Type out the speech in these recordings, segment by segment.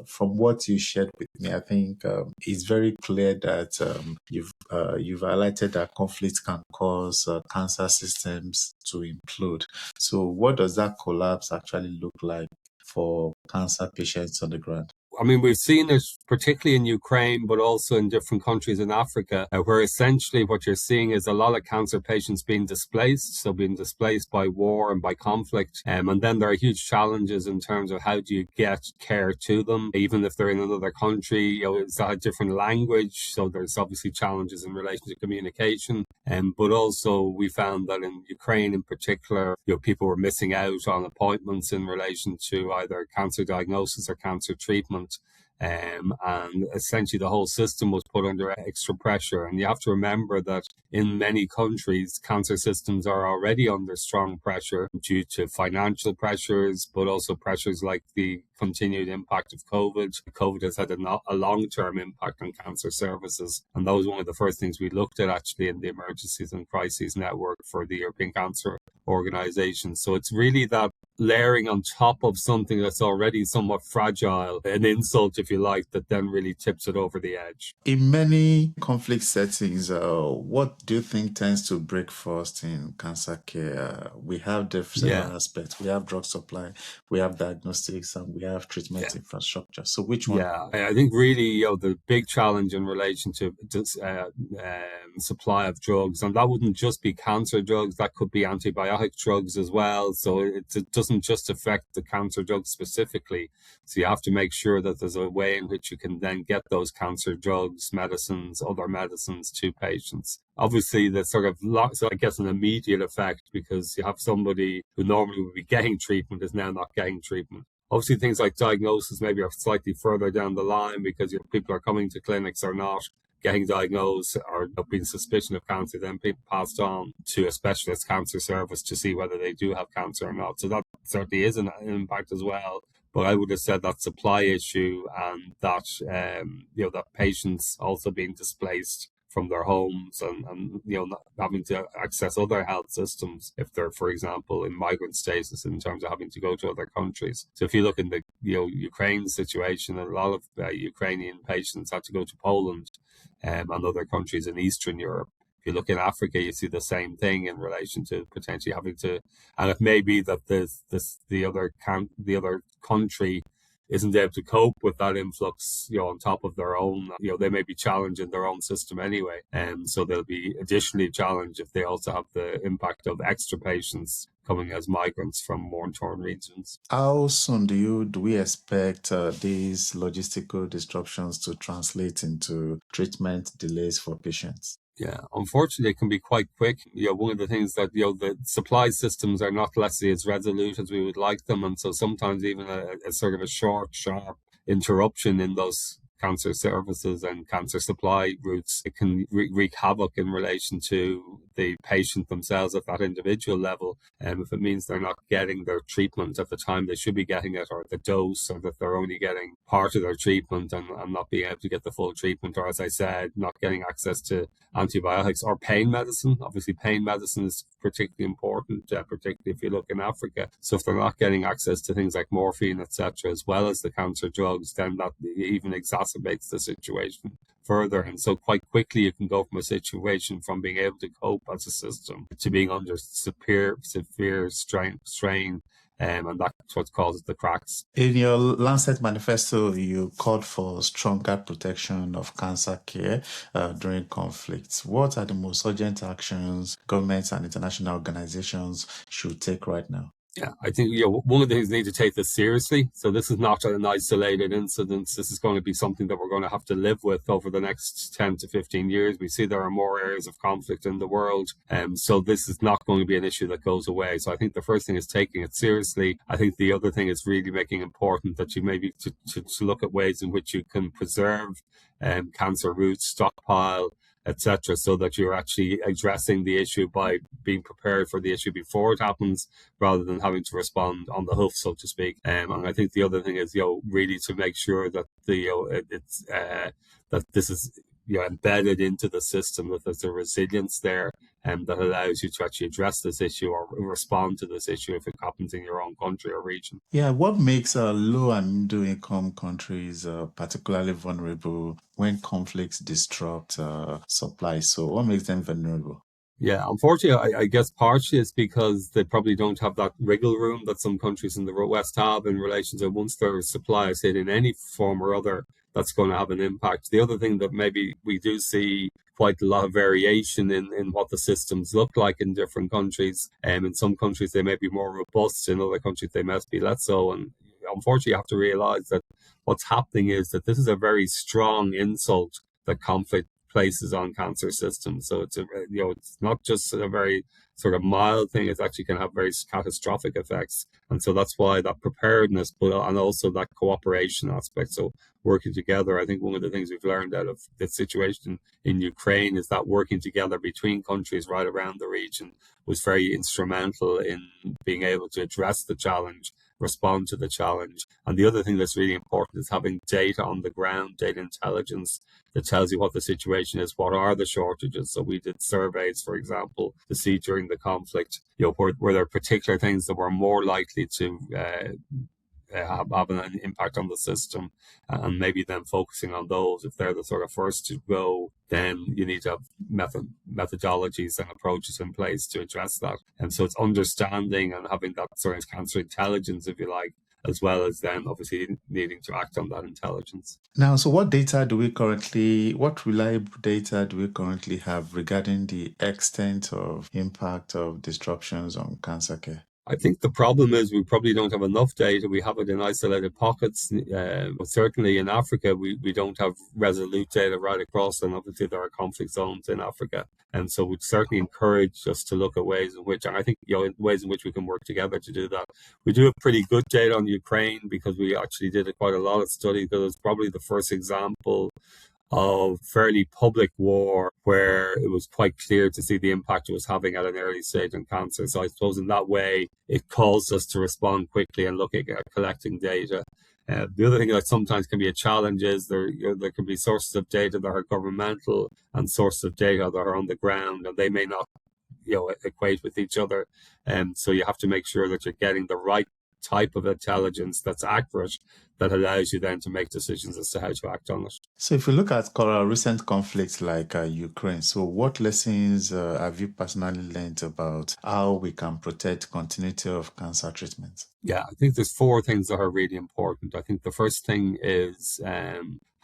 From what you shared with me, I think it's very clear that you've highlighted that conflict can cause cancer systems to implode. So, what does that collapse actually look like for cancer patients on the ground? I mean, we've seen it particularly in Ukraine, but also in different countries in Africa, where essentially what you're seeing is a lot of cancer patients being displaced, so being displaced by war and by conflict. And then there are huge challenges in terms of how do you get care to them, even if they're in another country. Is that a different language? So there's obviously challenges in relation to communication. But also we found that in Ukraine in particular, people were missing out on appointments in relation to either cancer diagnosis or cancer treatment. And essentially the whole system was put under extra pressure. And you have to remember that in many countries, cancer systems are already under strong pressure due to financial pressures, but also pressures like the continued impact of COVID. COVID has had a long-term impact on cancer services. And that was one of the first things we looked at actually in the Emergencies and Crises Network for the European Cancer Organization. So it's really that layering on top of something that's already somewhat fragile, an insult, if you like, that then really tips it over the edge. In many conflict settings, what do you think tends to break first in cancer care? We have several aspects. We have drug supply, we have diagnostics, and we have treatment infrastructure. So which one? Yeah, I think really, the big challenge in relation to supply of drugs, and that wouldn't just be cancer drugs, that could be antibiotic drugs as well. So it doesn't just affect the cancer drugs specifically. So you have to make sure that there's a way in which you can then get those cancer drugs, medicines, other medicines to patients. Obviously, the sort of, so I guess an immediate effect, because you have somebody who normally would be getting treatment is now not getting treatment. Obviously, things like diagnosis maybe are slightly further down the line because people are coming to clinics or not getting diagnosed or being suspicious of cancer, then people passed on to a specialist cancer service to see whether they do have cancer or not. So that certainly is an impact as well. But I would have said that supply issue and that, that patients also being displaced from their homes and not having to access other health systems if they're, for example, in migrant status in terms of having to go to other countries. So if you look in the Ukraine situation, a lot of Ukrainian patients had to go to Poland and other countries in Eastern Europe. If you look in Africa, you see the same thing in relation to potentially having to, and it may be that the other country isn't able to cope with that influx, on top of their own, they may be challenging their own system anyway. And so they'll be additionally challenged if they also have the impact of extra patients coming as migrants from war-torn regions. How soon do we expect these logistical disruptions to translate into treatment delays for patients? Yeah, unfortunately, it can be quite quick. One of the things that, the supply systems are not, let's say, as resolute as we would like them. And so sometimes even a sort of a short, sharp interruption in those cancer services and cancer supply routes, it can wreak havoc in relation to the patient themselves at that individual level. And if it means they're not getting their treatment at the time they should be getting it, or the dose, or that they're only getting part of their treatment and not being able to get the full treatment, or as I said, not getting access to antibiotics or pain medicine. Obviously, pain medicine is particularly important, particularly if you look in Africa. So if they're not getting access to things like morphine, etc., as well as the cancer drugs, then that even exacerbates the situation further. And so quite quickly you can go from a situation from being able to cope as a system to being under severe strain. And that's what causes the cracks. In your Lancet manifesto, you called for stronger protection of cancer care during conflicts. What are the most urgent actions governments and international organizations should take right now? Yeah, I think one of the things we need to take this seriously. So this is not an isolated incident. This is going to be something that we're going to have to live with over the next 10 to 15 years. We see there are more areas of conflict in the world. So this is not going to be an issue that goes away. So I think the first thing is taking it seriously. I think the other thing is really making important that you maybe to look at ways in which you can preserve cancer roots, stockpile, etc., so that you're actually addressing the issue by being prepared for the issue before it happens, rather than having to respond on the hoof, so to speak. And I think the other thing is, really to make sure that that this is, embedded into the system, that there's a resilience there, and that allows you to actually address this issue or respond to this issue if it happens in your own country or region. Yeah, what makes low and middle income countries particularly vulnerable when conflicts disrupt supply? So, what makes them vulnerable? Yeah, unfortunately, I guess partially it's because they probably don't have that wriggle room that some countries in the West have in relation to once their supply is hit in any form or other, that's going to have an impact. The other thing that maybe we do see quite a lot of variation in what the systems look like in different countries. In some countries, they may be more robust. In other countries, they must be less so. And unfortunately, you have to realize that what's happening is that this is a very strong insult that conflict places on cancer systems. So it's it's not just a very sort of mild thing. It actually can have very catastrophic effects. And so that's why that preparedness, but and also that cooperation aspect. So working together, I think one of the things we've learned out of the situation in Ukraine is that working together between countries right around the region was very instrumental in being able to address the challenge, respond to the challenge. And the other thing that's really important is having data on the ground, data intelligence that tells you what the situation is, what are the shortages. So we did surveys, for example, to see during the conflict, were there particular things that were more likely to have an impact on the system, and maybe then focusing on those. If they're the sort of first to go, then you need to have methodologies and approaches in place to address that. And so it's understanding and having that sort of cancer intelligence, if you like, as well as then obviously needing to act on that intelligence. Now, so what reliable data do we currently have regarding the extent of impact of disruptions on cancer care? I think the problem is we probably don't have enough data. We have it in isolated pockets. But certainly in Africa, we don't have resolute data right across, and obviously there are conflict zones in Africa. And so we'd certainly encourage us to look at ways in which, and I think, ways in which we can work together to do that. We do have pretty good data on Ukraine because we actually did quite a lot of study, because it's probably the first example of fairly public war where it was quite clear to see the impact it was having at an early stage on cancer. So I suppose in that way, it caused us to respond quickly and look at collecting data. The other thing that sometimes can be a challenge is there can be sources of data that are governmental and sources of data that are on the ground, and they may not equate with each other. And so you have to make sure that you're getting the right type of intelligence that's accurate, that allows you then to make decisions as to how to act on it. So if you look at recent conflicts like Ukraine, so what lessons have you personally learned about how we can protect continuity of cancer treatment? Yeah, I think there's four things that are really important. I think the first thing is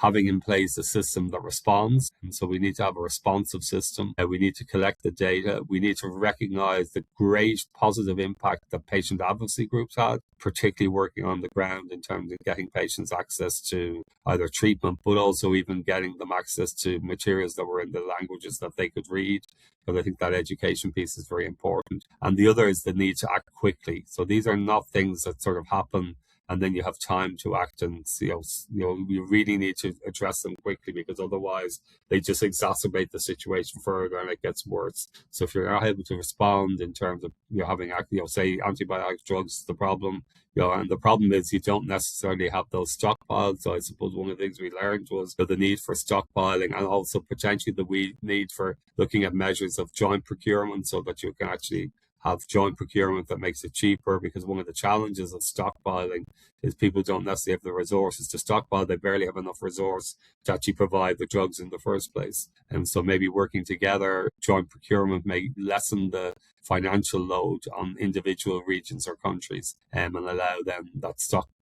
having in place a system that responds. And so we need to have a responsive system. We need to collect the data. We need to recognize the great positive impact that patient advocacy groups had, particularly working on the ground in terms of getting patients access to either treatment, but also even getting them access to materials that were in the languages that they could read. Because I think that education piece is very important. And the other is the need to act quickly. So these are not things that sort of happen and then you have time to act, and you really need to address them quickly, because otherwise they just exacerbate the situation further and it gets worse. So if you're not able to respond in terms of having say antibiotic drugs, the problem, and the problem is you don't necessarily have those stockpiles. So I suppose one of the things we learned was the need for stockpiling, and also potentially the need for looking at measures of joint procurement so that you can actually have joint procurement that makes it cheaper, because one of the challenges of stockpiling is people don't necessarily have the resources to stockpile. They barely have enough resource to actually provide the drugs in the first place. And so maybe working together, joint procurement may lessen the financial load on individual regions or countries, and allow them that stockpile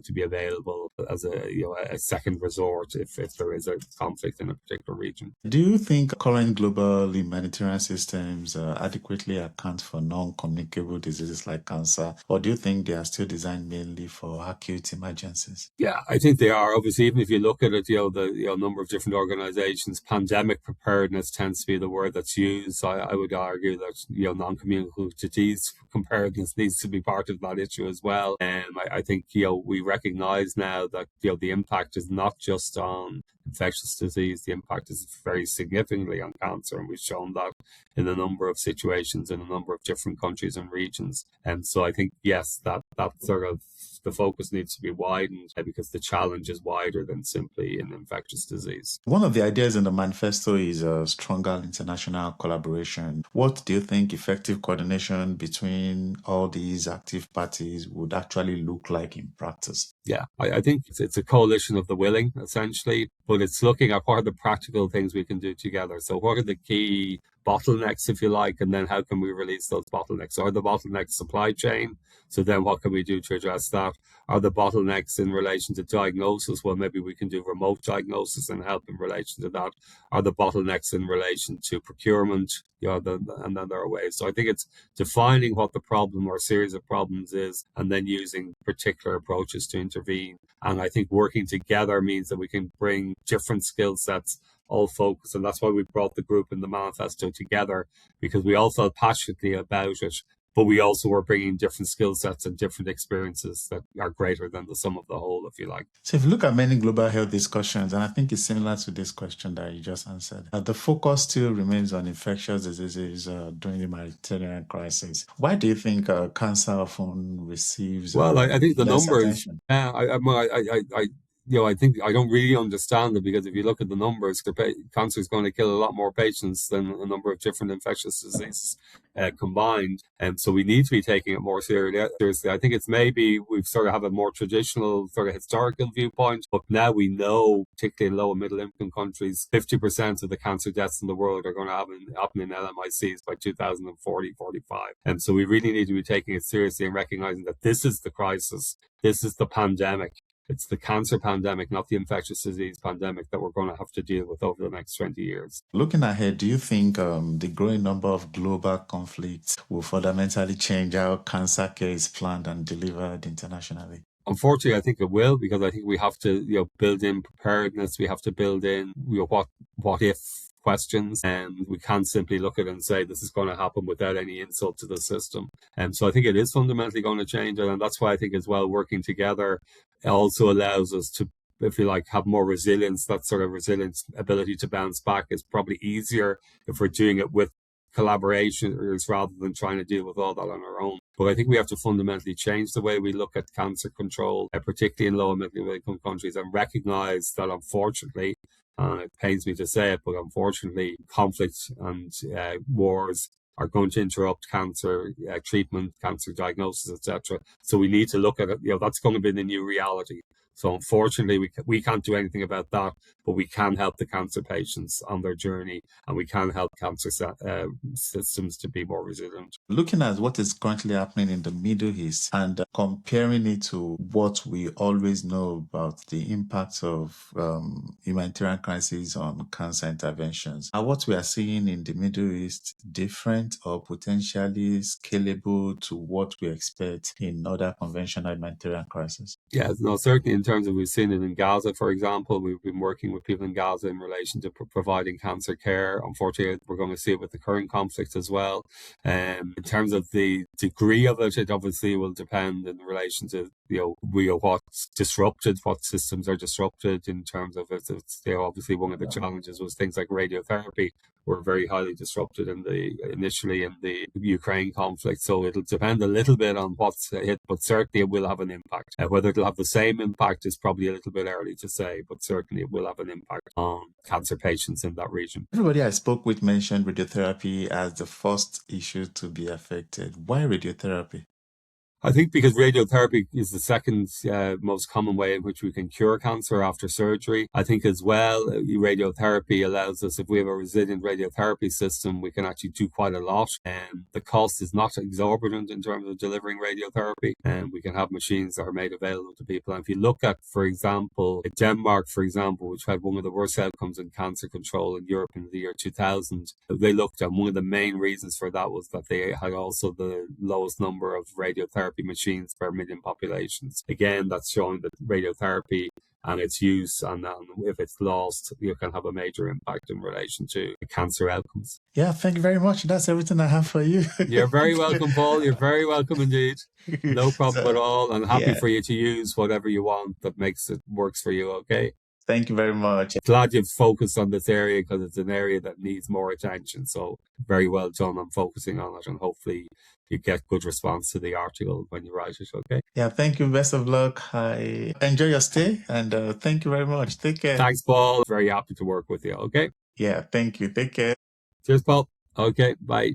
to be available as a second resort if there is a conflict in a particular region. Do you think current global humanitarian systems adequately account for non-communicable diseases like cancer, or do you think they are still designed mainly for acute emergencies? Yeah, I think they are. Obviously, even if you look at it, the number of different organizations, pandemic preparedness tends to be the word that's used. I would argue that non-communicable disease preparedness needs to be part of that issue as well. And I think we recognize now that the impact is not just on infectious disease. The impact is very significantly on cancer, and we've shown that in a number of situations in a number of different countries and regions. And so I think, yes, that sort of the focus needs to be widened because the challenge is wider than simply an infectious disease. One of the ideas in the manifesto is a stronger international collaboration. What do you think effective coordination between all these active parties would actually look like in practice? Yeah, I think it's a coalition of the willing, essentially, but it's looking at what are the practical things we can do together. So what are the key bottlenecks, if you like, and then how can we release those bottlenecks? Are the bottlenecks supply chain? So then what can we do to address that? Are the bottlenecks in relation to diagnosis? Well, maybe we can do remote diagnosis and help in relation to that. Are the bottlenecks in relation to procurement? And then there are ways. So I think it's defining what the problem or series of problems is, and then using particular approaches to intervene. And I think working together means that we can bring different skill sets all focus. And that's why we brought the group in the manifesto together, because we all felt passionately about it, but we also were bringing different skill sets and different experiences that are greater than the sum of the whole, if you like. So if you look at many global health discussions, and I think it's similar to this question that you just answered, the focus still remains on infectious diseases during the humanitarian crisis. Why do you think cancer often receives I think the less numbers, attention? I think I don't really understand it, because if you look at the numbers, cancer is going to kill a lot more patients than a number of different infectious diseases combined. And so we need to be taking it more seriously. I think it's maybe we've sort of have a more traditional sort of historical viewpoint, but now we know, particularly in low and middle income countries, 50% of the cancer deaths in the world are going to happen in LMICs by 2040, 45. And so we really need to be taking it seriously and recognizing that this is the crisis. This is the pandemic. It's the cancer pandemic, not the infectious disease pandemic, that we're going to have to deal with over the next 20 years. Looking ahead, do you think the growing number of global conflicts will fundamentally change how cancer care is planned and delivered internationally? Unfortunately, I think it will, because I think we have to, build in preparedness. We have to build in, what if questions, and we can't simply look at it and say this is going to happen without any insult to the system. And so I think it is fundamentally going to change, and that's why I think as well working together also allows us to, if you like, have more resilience. That sort of resilience, ability to bounce back, is probably easier if we're doing it with collaborators rather than trying to deal with all that on our own. But I think we have to fundamentally change the way we look at cancer control, particularly in low and middle income countries, and recognize that unfortunately, it pains me to say it, but unfortunately, conflict and wars are going to interrupt cancer treatment, cancer diagnosis, etc. So we need to look at it. That's going to be the new reality. So unfortunately, we can't do anything about that, but we can help the cancer patients on their journey, and we can help cancer systems to be more resilient. Looking at what is currently happening in the Middle East and comparing it to what we always know about the impact of humanitarian crises on cancer interventions, are what we are seeing in the Middle East different or potentially scalable to what we expect in other conventional humanitarian crises? Yeah, no, certainly in terms of, we've seen it in Gaza, for example. We've been working with people in Gaza in relation to providing cancer care. Unfortunately, we're going to see it with the current conflict as well. In terms of the degree of it, it obviously will depend in relation to what's disrupted, what systems are disrupted. In terms of it, it's obviously one of the challenges was things like radiotherapy were very highly disrupted initially in the Ukraine conflict. So it'll depend a little bit on what's hit, but certainly it will have an impact. Whether it'll have the same impact is probably a little bit early to say, but certainly it will have an impact on cancer patients in that region. Everybody I spoke with mentioned radiotherapy as the first issue to be affected. Why radiotherapy? I think because radiotherapy is the second most common way in which we can cure cancer after surgery. I think as well, radiotherapy allows us, if we have a resilient radiotherapy system, we can actually do quite a lot. And the cost is not exorbitant in terms of delivering radiotherapy. And we can have machines that are made available to people. And if you look at, for example, Denmark, for example, which had one of the worst outcomes in cancer control in Europe in the year 2000, they looked at one of the main reasons for that was that they had also the lowest number of radiotherapy machines per million populations. Again, that's showing that radiotherapy and its use, and if it's lost, you can have a major impact in relation to cancer outcomes. Yeah, thank you very much. That's everything I have for you. You're very welcome, Paul. You're very welcome indeed. No problem at all. And happy for you to use whatever you want that works for you, okay? Thank you very much. Glad you've focused on this area because it's an area that needs more attention. So very well done on focusing on it, and hopefully you get good response to the article when you write it. Okay. Yeah, thank you. Best of luck. I enjoy your stay, and thank you very much. Take care. Thanks, Paul. Very happy to work with you. Okay. Yeah, thank you. Take care. Cheers, Paul. Okay. Bye.